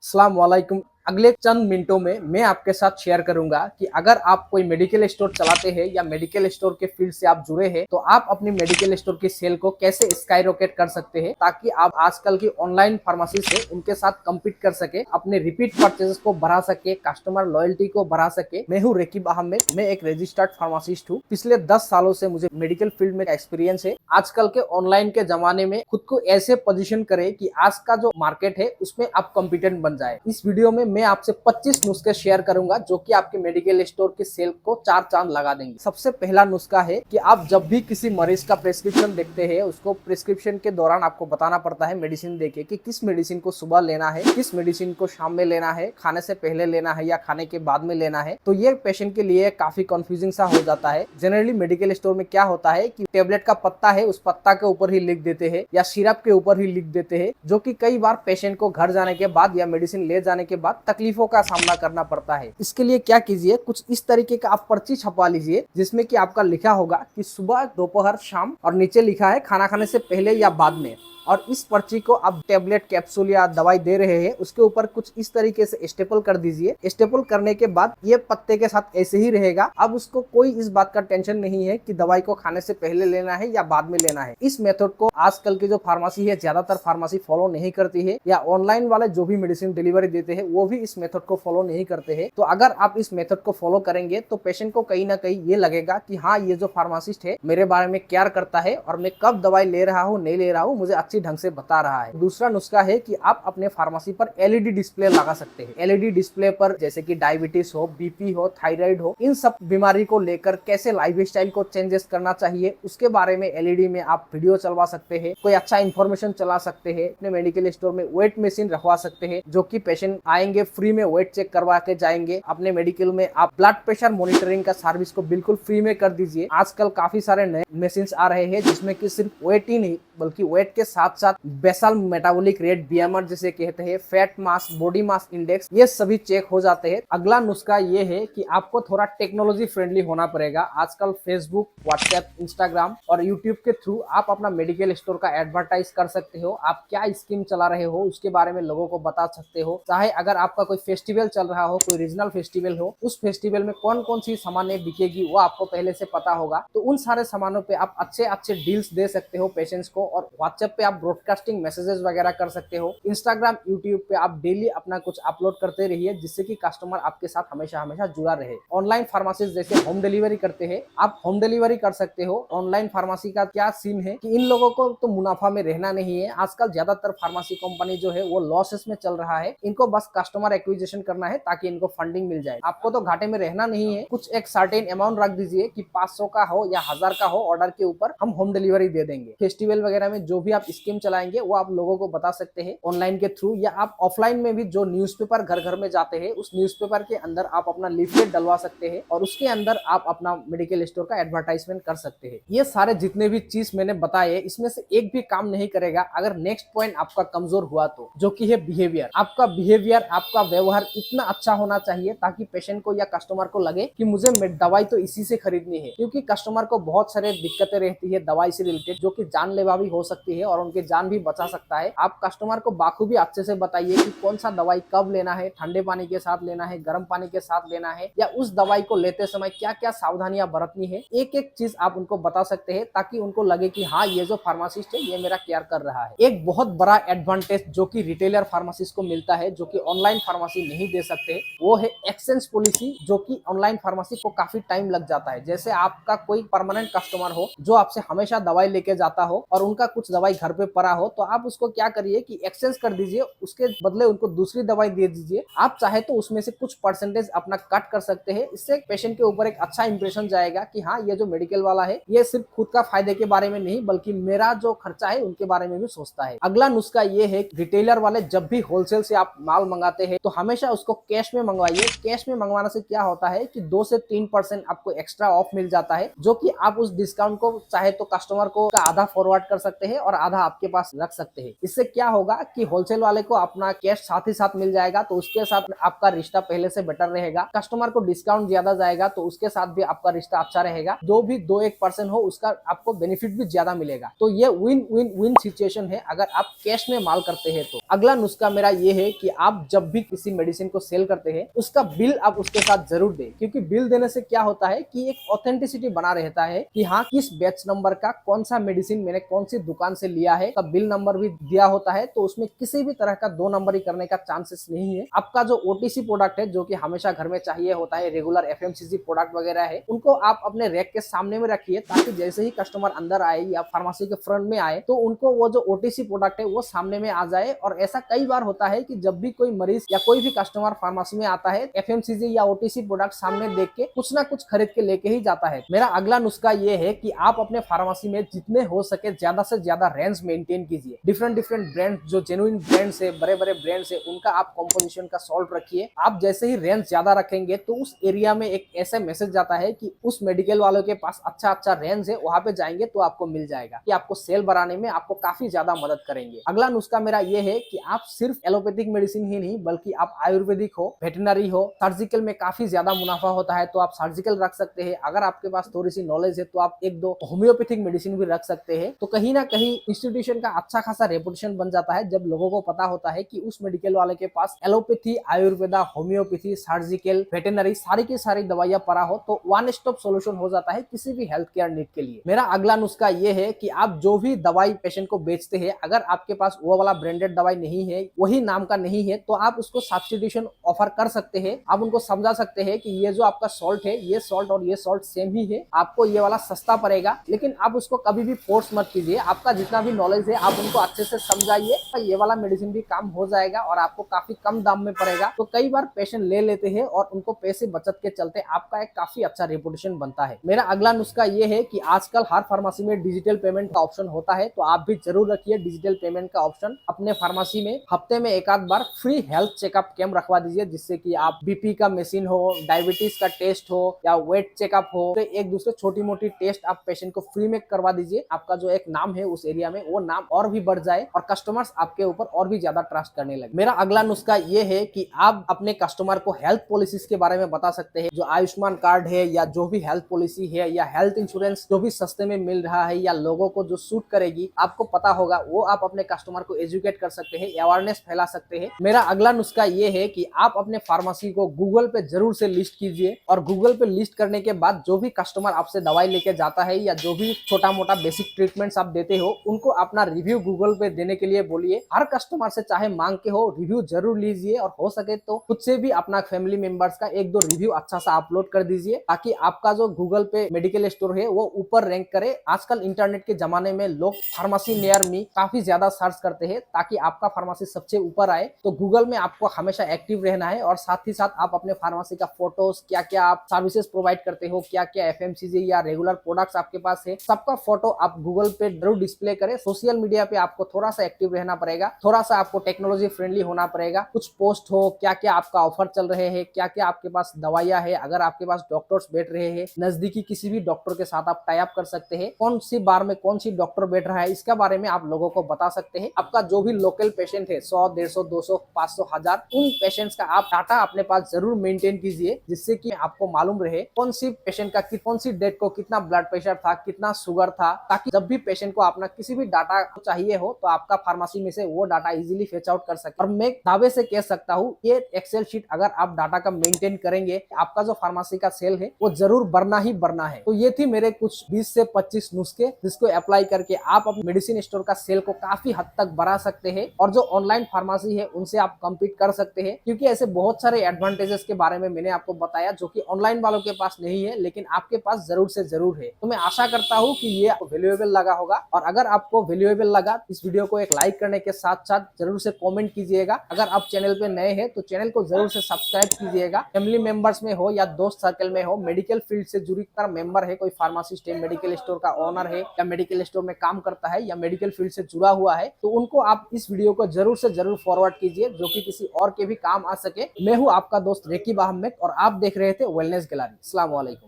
अस्सलाम वालेकुम। अगले चंद मिनटों में मैं आपके साथ शेयर करूंगा कि अगर आप कोई मेडिकल स्टोर चलाते हैं या मेडिकल स्टोर के फील्ड से आप जुड़े हैं तो आप अपनी मेडिकल स्टोर की सेल को कैसे स्काई रॉकेट कर सकते हैं ताकि आप आजकल की ऑनलाइन फार्मेसी से उनके साथ कम्पीट कर सके, अपने रिपीट परचेजेस को बढ़ा सके, कस्टमर लॉयल्टी को बढ़ा सके। मैं हूँ रेकिब अहमद, मैं एक रजिस्टर्ड फार्मासिस्ट हूँ। पिछले 10 सालों से मुझे मेडिकल फील्ड में एक्सपीरियंस है। आजकल के ऑनलाइन के जमाने में खुद को ऐसे पोजीशन करे कि आज का जो मार्केट है उसमें आप कॉम्पिटेंट बन जाए। इस वीडियो में मैं आपसे 25 नुस्खे शेयर करूंगा जो कि आपके मेडिकल स्टोर की सेल को 4 चांद लगा देंगे। सबसे पहला नुस्खा है कि आप जब भी किसी मरीज का प्रेस्क्रिप्शन देखते हैं, उसको प्रेस्क्रिप्शन के दौरान आपको बताना पड़ता है मेडिसिन देके कि किस मेडिसिन को सुबह लेना है, किस मेडिसिन को शाम में लेना है, खाने से पहले लेना है या खाने के बाद में लेना है। तो ये पेशेंट के लिए काफी कंफ्यूजिंग सा हो जाता है। जनरली मेडिकल स्टोर में क्या होता है कि टेबलेट का पत्ता है, उस पत्ता के ऊपर ही लिख देते हैं या सिरप के ऊपर ही लिख देते हैं, जो कि कई बार पेशेंट को घर जाने के बाद या मेडिसिन ले जाने के बाद तकलीफों का सामना करना पड़ता है। इसके लिए क्या कीजिए, कुछ इस तरीके का आप पर्ची छपवा लीजिए जिसमें कि आपका लिखा होगा कि सुबह, दोपहर, शाम, और नीचे लिखा है खाना खाने से पहले या बाद में। और इस पर्ची को आप टेबलेट, कैप्सूल या दवाई दे रहे हैं उसके ऊपर कुछ इस तरीके से स्टेपल कर दीजिए। स्टेपल करने के बाद ये पत्ते के साथ ऐसे ही रहेगा। अब उसको कोई इस बात का टेंशन नहीं है कि दवाई को खाने से पहले लेना है या बाद में लेना है। इस मेथड को आजकल की जो फार्मेसी है, ज्यादातर फार्मेसी फॉलो नहीं करती है, या ऑनलाइन वाले जो भी मेडिसिन डिलीवरी देते हैं वो भी इस मेथड को फॉलो नहीं करते हैं। तो अगर आप इस मेथड को फॉलो करेंगे तो पेशेंट को कहीं ना कहीं ये लगेगा कि हाँ, ये जो फार्मासिस्ट है मेरे बारे में केयर करता है और मैं कब दवाई ले रहा हूँ, नहीं ले रहा हूँ, मुझे अच्छी ढंग से बता रहा है। दूसरा नुस्खा है कि आप अपने फार्मेसी पर एलईडी डिस्प्ले लगा सकते हैं। एलईडी डिस्प्ले पर जैसे कि डायबिटीज हो, बीपी हो, थायराइड हो, इन सब बीमारी को लेकर कैसे लाइफस्टाइल को चेंजेस करना चाहिए उसके बारे में एलईडी में आप वीडियो चलवा सकते हैं, कोई अच्छा इंफॉर्मेशन चला सकते हैं। अपने मेडिकल स्टोर में वेट मशीन रखवा सकते हैं जो कि पेशेंट आएंगे फ्री में वेट चेक करवा के जाएंगे। अपने मेडिकल में आप ब्लड प्रेशर मॉनिटरिंग का सर्विस को बिल्कुल फ्री में कर दीजिए। आजकल काफी सारे नए मशीन आ रहे हैं जिसमें कि सिर्फ वेट ही नहीं बल्कि वेट के साथ साथ बेसल मेटाबॉलिक रेट, बीएमआर जिसे कहते हैं, फैट मास, बॉडी मास इंडेक्स, ये सभी चेक हो जाते हैं। अगला नुस्खा ये है कि आपको थोड़ा टेक्नोलॉजी फ्रेंडली होना पड़ेगा। आजकल फेसबुक, व्हाट्सएप, इंस्टाग्राम और यूट्यूब के थ्रू आप अपना मेडिकल स्टोर का एडवर्टाइज कर सकते हो। आप क्या स्कीम चला रहे हो उसके बारे में लोगों को बता सकते हो। चाहे अगर आपका कोई फेस्टिवल चल रहा हो, कोई रीजनल फेस्टिवल हो, उस फेस्टिवल में कौन कौन सी सामानें बिकेगी वो आपको पहले से पता होगा। तो उन सारे सामानों पे आप अच्छे अच्छे डील्स दे सकते हो पेशेंट्स को। और व्हाट्सएप पे आप ब्रॉडकास्टिंग मैसेजेस वगैरह कर सकते हो। इंस्टाग्राम, यूट्यूब पे आप डेली अपना कुछ अपलोड करते रहिए जिससे कि कस्टमर आपके साथ हमेशा हमेशा जुड़ा रहे। ऑनलाइन फार्मेसी जैसे होम डिलीवरी करते हैं, आप होम डिलीवरी कर सकते हो। ऑनलाइन फार्मेसी का क्या सीन है कि इन लोगों को तो मुनाफा में रहना नहीं है। आजकल ज्यादातर फार्मेसी कंपनी जो है वो लॉसेस में चल रहा है। इनको बस कस्टमर एक्विजिशन करना है ताकि इनको फंडिंग मिल जाए। आपको तो घाटे में रहना नहीं है। कुछ एक सर्टेन अमाउंट रख दीजिए कि 500 का हो या 1000 का हो, ऑर्डर के ऊपर हम होम डिलीवरी दे देंगे। फेस्टिवल वगैरह में जो भी आप स्कीम चलाएंगे वो आप लोगों को बता सकते हैं ऑनलाइन के थ्रू, या आप ऑफलाइन में भी जो न्यूज़पेपर घर घर में जाते हैं उस न्यूज़पेपर के अंदर आप अपना लीफलेट डलवा सकते हैं और उसके अंदर आप अपना मेडिकल स्टोर का एडवर्टाइजमेंट कर सकते हैं। ये सारे जितने भी चीज मैंने बताए इसमें से एक भी काम नहीं करेगा अगर नेक्स्ट पॉइंट आपका कमजोर हुआ तो, जो कि है बिहेवियर। आपका बिहेवियर, आपका व्यवहार इतना अच्छा होना चाहिए ताकि पेशेंट को या कस्टमर को लगे कि मुझे दवाई तो इसी से खरीदनी है। क्योंकि कस्टमर को बहुत सारे दिक्कतें रहती है दवाई से रिलेटेड जो कि जानलेवा भी हो सकती है और उनकी जान भी बचा सकता है। आप कस्टमर को बाखूबी अच्छे से बताइए कि कौन सा दवाई कब लेना है, ठंडे पानी के साथ लेना है, गर्म पानी के साथ लेना है, या उस दवाई को लेते समय क्या क्या सावधानियां बरतनी है। एक एक चीज आप उनको बता सकते हैं ताकि उनको लगे कि हाँ, ये जो फार्मासिस्ट है ये मेरा केयर कर रहा है। एक बहुत बड़ा एडवांटेज जो कि रिटेलर फार्मासिस्ट को मिलता है, जो कि ऑनलाइन फार्मेसी नहीं दे सकते, वो है एक्सचेंज पॉलिसी, जो कि ऑनलाइन फार्मेसी को काफी टाइम लग जाता है। जैसे आपका कोई परमानेंट कस्टमर हो जो आपसे हमेशा दवाई लेके जाता हो और उनका कुछ दवाई घर पे पड़ा हो, तो आप उसको क्या करिए कि एक्सचेंज कर दीजिए, उसके बदले उनको दूसरी दवाई दे दीजिए। आप चाहे तो उसमें से कुछ परसेंटेज अपना कट कर सकते हैं। इससे पेशेंट के ऊपर एक अच्छा इंप्रेशन जाएगा कि हाँ, ये जो मेडिकल वाला है ये सिर्फ खुद का फायदे के बारे में नहीं बल्कि मेरा जो खर्चा है उनके बारे में भी सोचता है। अगला नुस्खा ये है, रिटेलर वाले जब भी होलसेल से आप माल मंगाते हैं तो हमेशा उसको कैश में मंगवाइए। कैश में मंगवाने से क्या होता है कि 2 से 3% आपको एक्स्ट्रा ऑफ मिल जाता है, जो कि आप उस डिस्काउंट को चाहे तो कस्टमर को आधा फॉरवर्ड कर सकते हैं और आधा आपके पास रख सकते हैं। इससे क्या होगा कि होलसेल वाले को अपना कैश साथ ही साथ मिल जाएगा, तो उसके साथ आपका रिश्ता पहले से बेटर रहेगा। कस्टमर को डिस्काउंट ज्यादा जाएगा तो उसके साथ भी आपका रिश्ता अच्छा रहेगा। जो भी 2-1% हो उसका आपको बेनिफिट भी ज्यादा मिलेगा। तो ये विन विन विन सिचुएशन है अगर आप कैश में माल करते हैं तो। अगला नुस्खा मेरा ये है कि आप जब भी किसी मेडिसिन को सेल करते हैं उसका बिल आप उसके साथ जरूर दें, क्योंकि बिल देने से क्या होता है कि एक ऑथेंटिसिटी बना रहता है कि हाँ किस बैच नंबर का कौन सा मेडिसिन मैंने कौन सी दुकान से लिया है, का बिल नंबर भी दिया होता है। तो उसमें किसी भी तरह का 2 नंबरी करने का चांसेस नहीं है। आपका जो ओटीसी प्रोडक्ट है जो कि हमेशा घर में चाहिए होता है, रेगुलर एफएमसीजी प्रोडक्ट वगैरह है, उनको आप अपने रैक के सामने में रखिए, ताकि जैसे ही कस्टमर अंदर आए या फार्मेसी के फ्रंट में आए तो उनको वो जो ओटीसी प्रोडक्ट है वो सामने में आ जाए। और ऐसा कई बार होता है कि जब भी कोई मरीज या कोई भी कस्टमर फार्मेसी में आता है, एफएमसीजी या ओटीसी प्रोडक्ट सामने देख के कुछ ना कुछ खरीद के लेके ही जाता है। मेरा अगला नुस्खा ये है कि आप अपने फार्मेसी में जितने हो सके ज्यादा से ज्यादा रेंज मेंटेन कीजिए। डिफरेंट ब्रांड जो जेन्युइन ब्रांड्स है, बड़े बड़े ब्रांड्स है, उनका आप कंपोजिशन का सॉल्ट रखिए। आप जैसे ही रेंज ज्यादा रखेंगे तो उस एरिया में एक ऐसा मैसेज जाता है कि उस मेडिकल वालों के पास अच्छा रेंज है, वहां पे जाएंगे तो आपको मिल जाएगा, कि आपको सेल बढ़ाने में आपको काफी ज्यादा मदद करेंगे। अगला नुस्खा मेरा ये है कि आप सिर्फ एलोपैथिक मेडिसिन ही नहीं बल्कि आप आयुर्वेदिक हो, वेटनरी हो, सर्जिकल में काफी ज्यादा मुनाफा होता है तो आप सर्जिकल रख सकते हैं। अगर आपके पास थोड़ी सी नॉलेज है तो आप 1-2 होम्योपैथिक मेडिसिन भी रख सकते हैं। तो कहीं ना कहीं इंस्टीट्यूशन का अच्छा खासा रेपुटेशन बन जाता है जब लोगों को पता होता है कि उस मेडिकल वाले के पास allopathy, Ayurveda, homeopathy, surgical, veterinary सारी की सारी दवाइयां पड़ा हो, तो वन स्टॉप सोल्यूशन हो जाता है किसी भी हेल्थ केयर नीड के लिए। मेरा अगला नुस्खा ये है कि आप जो भी दवाई पेशेंट को बेचते हैं, अगर आपके पास वो वाला ब्रांडेड दवाई नहीं है, वही नाम का नहीं है, तो आप उसको सब्स्टिट्यूशन ऑफर कर सकते हैं। आप उनको समझा सकते हैं कि ये जो आपका सॉल्ट है, ये सॉल्ट और ये सॉल्ट सेम ही है, आपको ये वाला सस्ता पड़ेगा। लेकिन आप उसको कभी भी फोर्स मत कीजिए। आपका जितना भी नॉलेज है आप उनको अच्छे से समझाइए, ये वाला मेडिसिन भी काम हो जाएगा और आपको काफी कम दाम में पड़ेगा। तो कई बार पेशेंट ले लेते हैं और उनको पैसे बचत के चलते आपका एक काफी अच्छा रेपुटेशन बनता है। मेरा अगला नुस्खा ये है कि आजकल हर फार्मेसी में डिजिटल पेमेंट का ऑप्शन होता है, तो आप भी जरूर रखिए डिजिटल पेमेंट का ऑप्शन अपने फार्मेसी में। हफ्ते में एक आध बार फ्री हेल्थ चेकअप कैंप रखवा दीजिए, जिससे कि आप बीपी का मशीन हो, डायबिटीज का टेस्ट हो या वेट चेकअप हो, तो एक दूसरे छोटी मोटी टेस्ट आप पेशेंट को फ्री में करवा दीजिए। आपका जो एक नाम है उस एरिया में, वो नाम और भी बढ़ जाए और कस्टमर्स आपके ऊपर और भी ज्यादा ट्रस्ट करने लगे। मेरा अगला नुस्खा ये है कि आप अपने कस्टमर को हेल्थ पॉलिसीज के बारे में बता सकते हैं। जो आयुष्मान कार्ड है या जो भी हेल्थ पॉलिसी है या हेल्थ इंश्योरेंस जो भी सस्ते में मिल रहा है या लोगों को जो सूट करेगी, आपको पता होगा, वो आप अपने कस्टमर को एजुकेट कर सकते हैं, अवेयरनेस फैला सकते हैं। मेरा अगला नुस्खा ये है कि आप अपने फार्मेसी को गूगल पे जरूर से लिस्ट कीजिए, और गूगल पे लिस्ट करने के बाद जो भी कस्टमर आपसे दवाई लेके जाता है या जो भी छोटा मोटा बेसिक ट्रीटमेंट्स आप देते हो, उनको अपना रिव्यू गूगल पे देने के लिए बोलिए। हर कस्टमर से चाहे मांग के हो, रिव्यू जरूर लीजिए, और हो सके तो खुद से भी अपना फैमिली मेंबर्स का 1-2 रिव्यू अच्छा सा अपलोड कर दीजिए, ताकि आपका जो गूगल पे मेडिकल स्टोर है वो ऊपर रैंक करे। आजकल इंटरनेट के जमाने में लोग फार्मेसी नियर मी काफी ज्यादा सर्च करते हैं, ताकि आपका फार्मेसी सबसे ऊपर आए। तो गूगल में आपको हमेशा एक्टिव रहना है, और साथ ही साथ आप अपने फार्मेसी का फोटोज, क्या क्या आप सर्विसेज प्रोवाइड करते हो, क्या क्या एफएमसीजी या रेगुलर प्रोडक्ट्स आपके पास है, सबका फोटो आप गूगल पे जरूर डिस्प्ले करें। सोशल मीडिया पे आपको थोड़ा सा एक्टिव रहना पड़ेगा, थोड़ा सा आपको टेक्नोलॉजी फ्रेंडली होना पड़ेगा। कुछ पोस्ट हो, क्या क्या आपका ऑफर चल रहे हैं, क्या क्या आपके पास दवाइयां है, अगर आपके पास डॉक्टर्स बैठ रहे हैं, नजदीकी किसी भी डॉक्टर के साथ आप टाई अप कर सकते हैं। कौन सी बार में कौन सी डॉक्टर बैठ रहा है, इसके बारे में आप लोगों को बता सकते हैं। आपका जो भी लोकल पेशेंट है, 100, 150, 200, 500, 1000, उन पेशेंट्स का आप डाटा अपने पास जरूर मेंटेन कीजिए, जिससे कि आपको मालूम रहे कौन सी पेशेंट का कौन सी डेट को कितना ब्लड प्रेशर था, कितना शुगर था, ताकि जब भी पेशेंट को अपना किसी भी डाटा चाहिए हो तो आपका फार्मेसी में से वो डाटा इजीली फेच आउट कर सकते। और मैं दावे से कह सकता हूँ, ये एक्सेल शीट अगर आप डाटा का मेंटेन करेंगे, आपका जो फार्मेसी का सेल है वो जरूर बढ़ना ही बढ़ना है। तो ये थी मेरे कुछ 20 से 25 नुस्खे, जिसको अप्लाई करके आप अपने मेडिसिन स्टोर का सेल को काफी हद तक बढ़ा सकते हैं, और जो ऑनलाइन फार्मेसी है उनसे आप कम्पीट कर सकते हैं। क्योंकि ऐसे बहुत सारे एडवांटेजेस के बारे में मैंने आपको बताया जो कि ऑनलाइन वालों के पास नहीं है, लेकिन आपके पास जरूर से जरूर है। तो मैं आशा करता हूँ कि ये वैल्यूएबल लगा होगा, और अगर आपको वैल्यूएबल लगा, इस वीडियो को एक लाइक करने के साथ साथ जरूर से कमेंट कीजिएगा। अगर आप चैनल पे नए हैं तो चैनल को जरूर से सब्सक्राइब कीजिएगा। फैमिली मेंबर्स में हो या दोस्त सर्कल में हो, मेडिकल फील्ड से जुड़ी कर मेंबर है, कोई फार्मासिस्ट है, मेडिकल स्टोर का ओनर है, या मेडिकल स्टोर में काम करता है, या मेडिकल फील्ड से जुड़ा हुआ है, तो उनको आप इस वीडियो को जरूर से जरूर फॉरवर्ड कीजिए, जो कि किसी और के भी काम आ सके। मैं हूँ आपका दोस्त रेकी अहमद और आप देख रहे थे वेलनेस गैलरी। अस्सलाम वालेकुम।